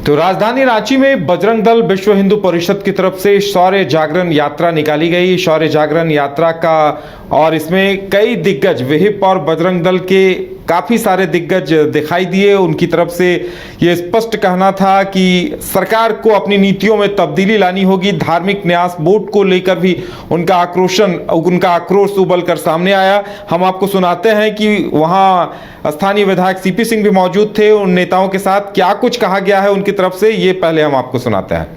तो राजधानी रांची में बजरंग दल विश्व हिंदू परिषद की तरफ से शौर्य जागरण यात्रा निकाली गई। शौर्य जागरण यात्रा का और इसमें कई दिग्गज विहिप और बजरंग दल के काफ़ी सारे दिग्गज दिखाई दिए। उनकी तरफ से ये स्पष्ट कहना था कि सरकार को अपनी नीतियों में तब्दीली लानी होगी। धार्मिक न्यास बोर्ड को लेकर भी उनका आक्रोश उबल कर सामने आया। हम आपको सुनाते हैं कि वहाँ स्थानीय विधायक सीपी सिंह भी मौजूद थे। उन नेताओं के साथ क्या कुछ कहा गया है उनकी तरफ से, ये पहले हम आपको सुनाते हैं।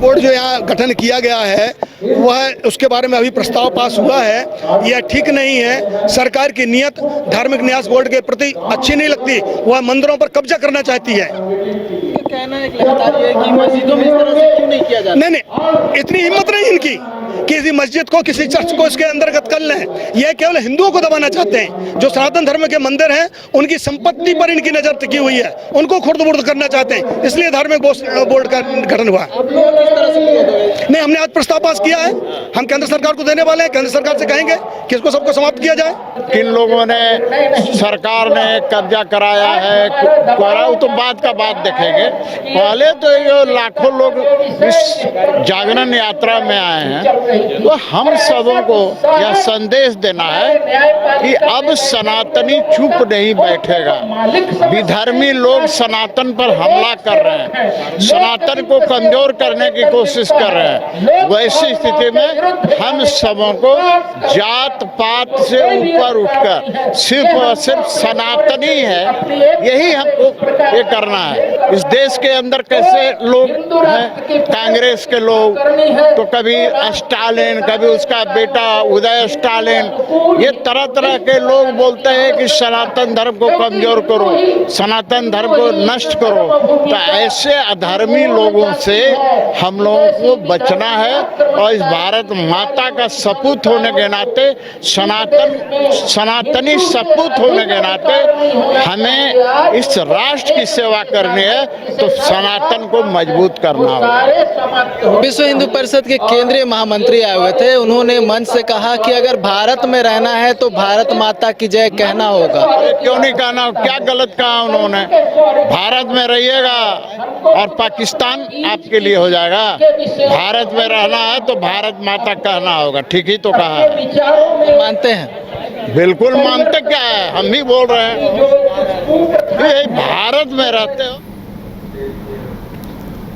बोर्ड जो यहाँ गठन किया गया है वह उसके बारे में अभी प्रस्ताव पास हुआ है। यह ठीक नहीं है। सरकार की नीयत धार्मिक न्यास बोर्ड के प्रति अच्छी नहीं लगती। वह मंदिरों पर कब्जा करना चाहती है। कहना है कि मस्जिदों में इस तरह से क्यों नहीं किया जाता? नहीं, इतनी हिम्मत नहीं इनकी किसी मस्जिद को किसी चर्च को इसके अंतर्गत कर लें। यह केवल हिंदुओं को दबाना चाहते हैं। जो सनातन धर्म के मंदिर हैं उनकी संपत्ति पर इनकी नजर टिकी हुई है, उनको खुर्द-बुर्द करना चाहते हैं। इसलिए धार्मिक बोर्ड का गठन हुआ। नहीं, हमने आज प्रस्ताव पास किया है। हम केंद्र सरकार को देने वाले हैं। केंद्र सरकार से कहेंगे कि इसको सबको समाप्त किया जाए। किन लोगों ने, सरकार ने कब्जा कराया है, तो बात का बात देखेंगे। पहले तो ये लाखों लोग इस जागरण यात्रा में आए हैं, तो हम सबों को यह संदेश देना है कि अब सनातनी चुप नहीं बैठेगा। विधर्मी लोग सनातन पर हमला कर रहे हैं, सनातन को कमजोर करने की कोशिश कर रहे हैं। वैसी स्थिति में हम सबों को जात पात से ऊपर उठकर सिर्फ और सिर्फ सनातनी है, यही हमको ये करना है। इस देश के अंदर कैसे लोग हैं, कांग्रेस के लोग, तो कभी स्टालिन, कभी उसका बेटा उदय स्टालिन, ये तरह तरह के लोग बोलते हैं कि सनातन धर्म को कमजोर करो, सनातन धर्म को नष्ट करो। तो ऐसे अधर्मी लोगों से हम लोगों को बचना है और इस भारत माता का सपूत होने के नाते, सनातनी सपूत होने के नाते हमें इस राष्ट्र की सेवा करनी है, तो सनातन को मजबूत करना होगा। विश्व हिंदू परिषद के केंद्रीय महामंत्री आए हुए थे। उन्होंने मंच से कहा कि अगर भारत में रहना है तो भारत माता की जय कहना होगा। क्यों नहीं कहना? क्या गलत कहा उन्होंने? भारत में रहिएगा और पाकिस्तान आपके लिए हो जाएगा। भारत में रहना है तो भारत माता कहना होगा। ठीक ही तो कहा है। मानते हैं? बिल्कुल मानते। क्या है, हम भी बोल रहे हैं भारत में रहते हो।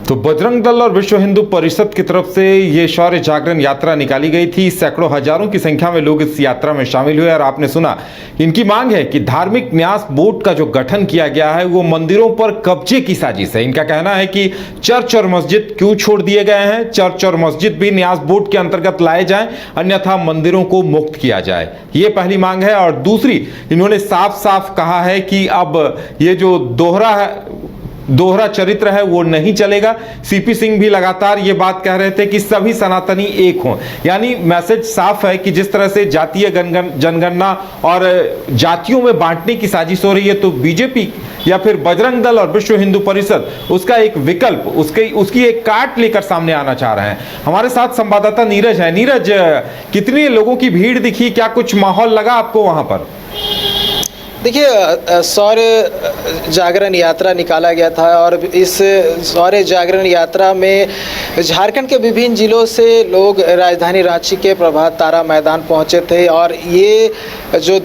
तो बजरंग दल और विश्व हिंदू परिषद की तरफ से ये शौर्य जागरण यात्रा निकाली गई थी। सैकड़ों हजारों की संख्या में लोग इस यात्रा में शामिल हुए और आपने सुना इनकी मांग है कि धार्मिक न्यास बोर्ड का जो गठन किया गया है वो मंदिरों पर कब्जे की साजिश है। इनका कहना है कि चर्च और मस्जिद क्यों छोड़ दिए गए हैं, चर्च और मस्जिद भी न्यास बोर्ड के अंतर्गत लाए जाएं, अन्यथा मंदिरों को मुक्त किया जाए। ये पहली मांग है। और दूसरी, इन्होंने साफ साफ कहा है कि अब ये जो दोहरा चरित्र है वो नहीं चलेगा। सीपी सिंह भी लगातार ये बात कह रहे थे कि सभी सनातनी एक हों। यानी मैसेज साफ है कि जिस तरह से जातीय जनगणना और जातियों में बांटने की साजिश हो रही है, तो बीजेपी या फिर बजरंग दल और विश्व हिंदू परिषद उसका एक विकल्प, उसकी एक काट लेकर सामने आना चाह रहे हैं। हमारे साथ संवाददाता नीरज है। नीरज, कितनी लोगों की भीड़ दिखी, क्या कुछ माहौल लगा आपको वहां पर? देखिए, शौर्य जागरण यात्रा निकाला गया था और इस शौर्य जागरण यात्रा में झारखंड के विभिन्न जिलों से लोग राजधानी रांची के प्रभात तारा मैदान पहुंचे थे। और ये जो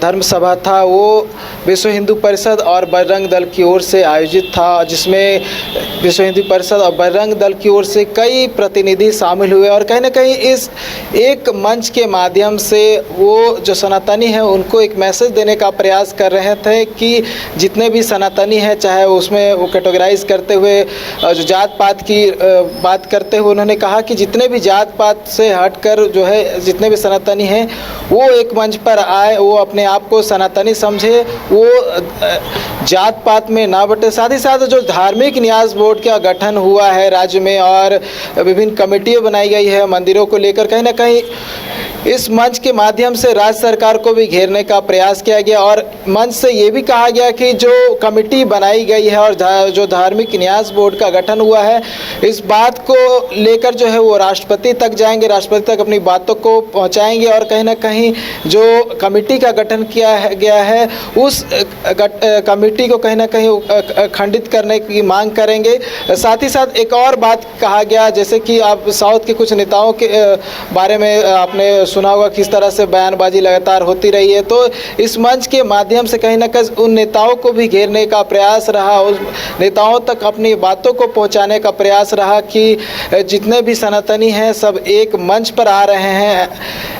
धर्म सभा था वो विश्व हिंदू परिषद और बजरंग दल की ओर से आयोजित था, जिसमें विश्व हिंदू परिषद और बजरंग दल की ओर से कई प्रतिनिधि शामिल हुए। और कहीं ना कहीं इस एक मंच के माध्यम से वो जो सनातनी हैं उनको एक मैसेज देने का प्रयास कर रहे थे कि जितने भी सनातनी हैं, चाहे उसमें वो कैटेगराइज करते हुए जो जात पात की बात करते हुए उन्होंने कहा कि जितने भी जात पात से हटकर जो है जितने भी सनातनी हैं वो एक मंच पर आए, वो अपने आप को सनातनी समझे, वो जात पात में ना बटे। साथ ही साथ जो धार्मिक न्यास बोर्ड का गठन हुआ है राज्य में और विभिन्न कमेटियाँ बनाई गई है मंदिरों को लेकर, कहीं ना कहीं इस मंच के माध्यम से राज्य सरकार को भी घेरने का प्रयास किया गया और मंच से ये भी कहा गया कि जो कमेटी बनाई गई है और जो धार्मिक न्यास बोर्ड का गठन हुआ है, इस बात को लेकर जो है वो राष्ट्रपति तक जाएंगे, राष्ट्रपति तक अपनी बातों को पहुंचाएंगे और कहीं ना कहीं जो कमेटी का गठन किया गया है उस कमेटी को कहीं ना कहीं खंडित करने की मांग करेंगे। साथ ही साथ एक और बात कहा गया, जैसे कि आप साउथ के कुछ नेताओं के बारे में आपने सुना होगा किस तरह से बयानबाजी लगातार होती रही है, तो इस मंच के माध्यम से कहीं ना कहीं उन नेताओं को भी घेरने का प्रयास रहा, उस नेताओं तक अपनी बातों को पहुंचाने का प्रयास रहा कि जितने भी सनातनी हैं सब एक मंच पर आ रहे हैं।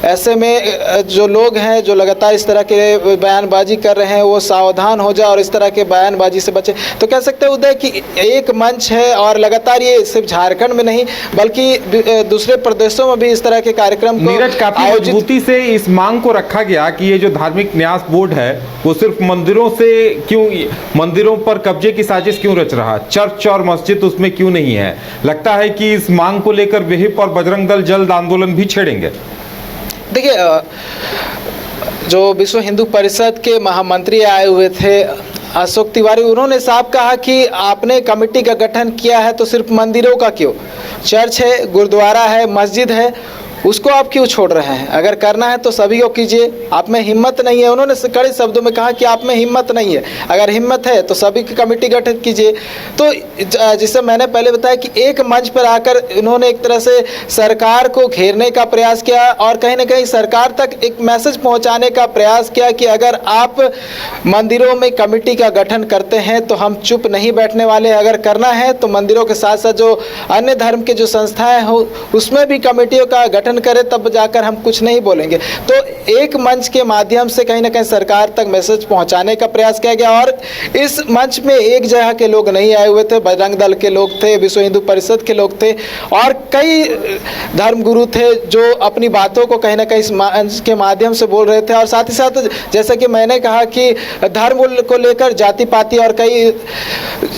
ऐसे में जो लोग हैं जो लगातार इस तरह के बयानबाजी कर रहे हैं वो सावधान हो जाए और इस तरह के बयानबाजी से बचे। तो कह सकते हैं उदय कि एक मंच है और लगातार ये सिर्फ झारखंड में नहीं बल्कि दूसरे प्रदेशों में भी इस तरह के कार्यक्रम को नीरज, काफी मजबूती से इस मांग को रखा गया कि ये जो धार्मिक न्यास बोर्ड है वो सिर्फ मंदिरों से क्यों, मंदिरों पर कब्जे की साजिश क्यों रच रहा, चर्च और मस्जिद उसमें क्यों नहीं है। लगता है कि इस मांग को लेकर विहिप और बजरंग दल जल्द आंदोलन भी छेड़ेंगे। देखिए, जो विश्व हिंदू परिषद के महामंत्री आए हुए थे अशोक तिवारी, उन्होंने साफ कहा कि आपने कमेटी का गठन किया है तो सिर्फ मंदिरों का क्यों, चर्च है, गुरुद्वारा है, मस्जिद है, उसको आप क्यों छोड़ रहे हैं। अगर करना है तो सभी को कीजिए, आप में हिम्मत नहीं है। उन्होंने कड़े शब्दों में कहा कि आप में हिम्मत नहीं है, अगर हिम्मत है तो सभी की कमेटी गठित कीजिए। तो जिससे मैंने पहले बताया कि एक मंच पर आकर उन्होंने एक तरह से सरकार को घेरने का प्रयास किया और कहीं ना कहीं सरकार तक एक मैसेज पहुंचाने का प्रयास किया कि अगर आप मंदिरों में कमेटी का गठन करते हैं तो हम चुप नहीं बैठने वाले, अगर करना है तो मंदिरों के साथ साथ जो अन्य धर्म के जो संस्थाएं हो उसमें भी कमेटियों का गठन करें, तब जाकर हम कुछ नहीं बोलेंगे। तो एक मंच के माध्यम से कहीं ना कहीं सरकार तक मैसेज पहुंचाने का प्रयास किया गया और इस मंच में एक जगह के लोग नहीं आए हुए थे, बजरंग दल के लोग थे, विश्व हिंदू परिषद के लोग थे और कई धर्मगुरु थे जो अपनी बातों को कहीं ना कहीं इस मंच के माध्यम से बोल रहे थे। और साथ ही साथ जैसा कि मैंने कहा कि धर्म को लेकर जाति पाति और कई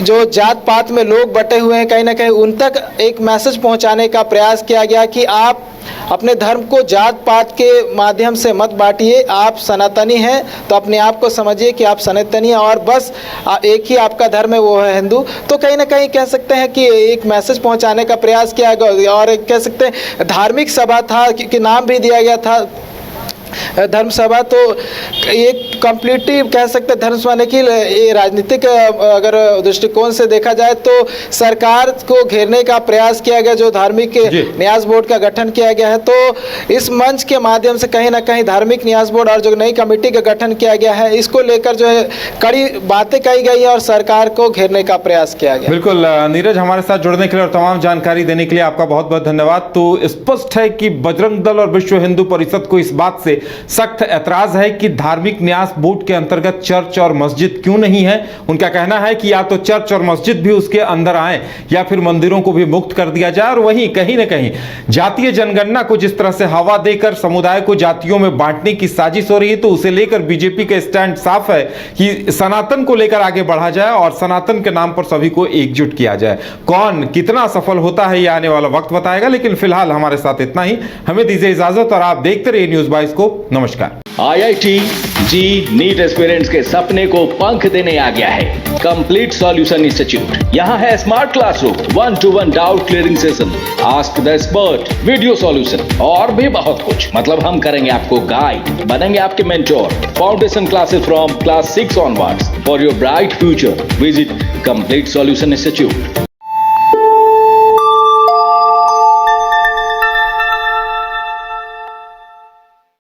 जो जात पात में लोग बटे हुए हैं, कहीं ना कहीं उन तक एक मैसेज पहुंचाने का प्रयास किया गया कि आप अपने धर्म को जात पात के माध्यम से मत बांटिए, आप सनातनी हैं तो अपने आप को समझिए कि आप सनातनी हैं और बस एक ही आपका धर्म है वो है हिंदू। तो कहीं ना कहीं कह सकते हैं कि एक मैसेज पहुंचाने का प्रयास किया गया और कह सकते हैं धार्मिक सभा था कि नाम भी दिया गया था धर्म सभा। तो एक कंप्लीटली कह सकते हैं धर्म सभा की राजनीतिक अगर दृष्टिकोण से देखा जाए तो सरकार को घेरने का प्रयास किया गया, जो धार्मिक न्यास बोर्ड का गठन किया गया है। तो इस मंच के माध्यम से कहीं ना कहीं धार्मिक न्यास बोर्ड और जो नई कमेटी का गठन किया गया है इसको लेकर जो है कड़ी बातें कही गई है और सरकार को घेरने का प्रयास किया गया। बिल्कुल नीरज, हमारे साथ जुड़ने के लिए और तमाम जानकारी देने के लिए आपका बहुत बहुत धन्यवाद। तो स्पष्ट है कि बजरंग दल और विश्व हिंदू परिषद को इस बात से सख्त ऐतराज है कि धार्मिक न्यास बोर्ड के अंतर्गत चर्च और मस्जिद क्यों नहीं है। उनका कहना है कि या तो चर्च और मस्जिद भी उसके अंदर आए या फिर मंदिरों को भी मुक्त कर दिया जाए। और वहीं कहीं ना कहीं जातीय जनगणना को जिस तरह से हवा देकर समुदाय को जातियों में बांटने की साजिश हो रही है, तो उसे लेकर बीजेपी का स्टैंड साफ है कि सनातन को लेकर आगे बढ़ा जाए और सनातन के नाम पर सभी को एकजुट किया जाए। कौन कितना सफल होता है यह आने वाला वक्त बताएगा, लेकिन फिलहाल हमारे साथ इतना ही। हमें दीजिए इजाजत और आप देखते रहिए न्यूज़ 22 को। नमस्कार। IIT जी नीट एस्पिरेंट्स के सपने को पंख देने आ गया है कंप्लीट सॉल्यूशन इंस्टीट्यूट। यहाँ है smart classroom, 1-to-1 doubt clearing session, ask the expert, video solution और भी बहुत कुछ। मतलब हम करेंगे आपको गाइड, बनेंगे आपके mentor. Foundation classes from class 6 onwards for your bright future. Visit complete solution institute.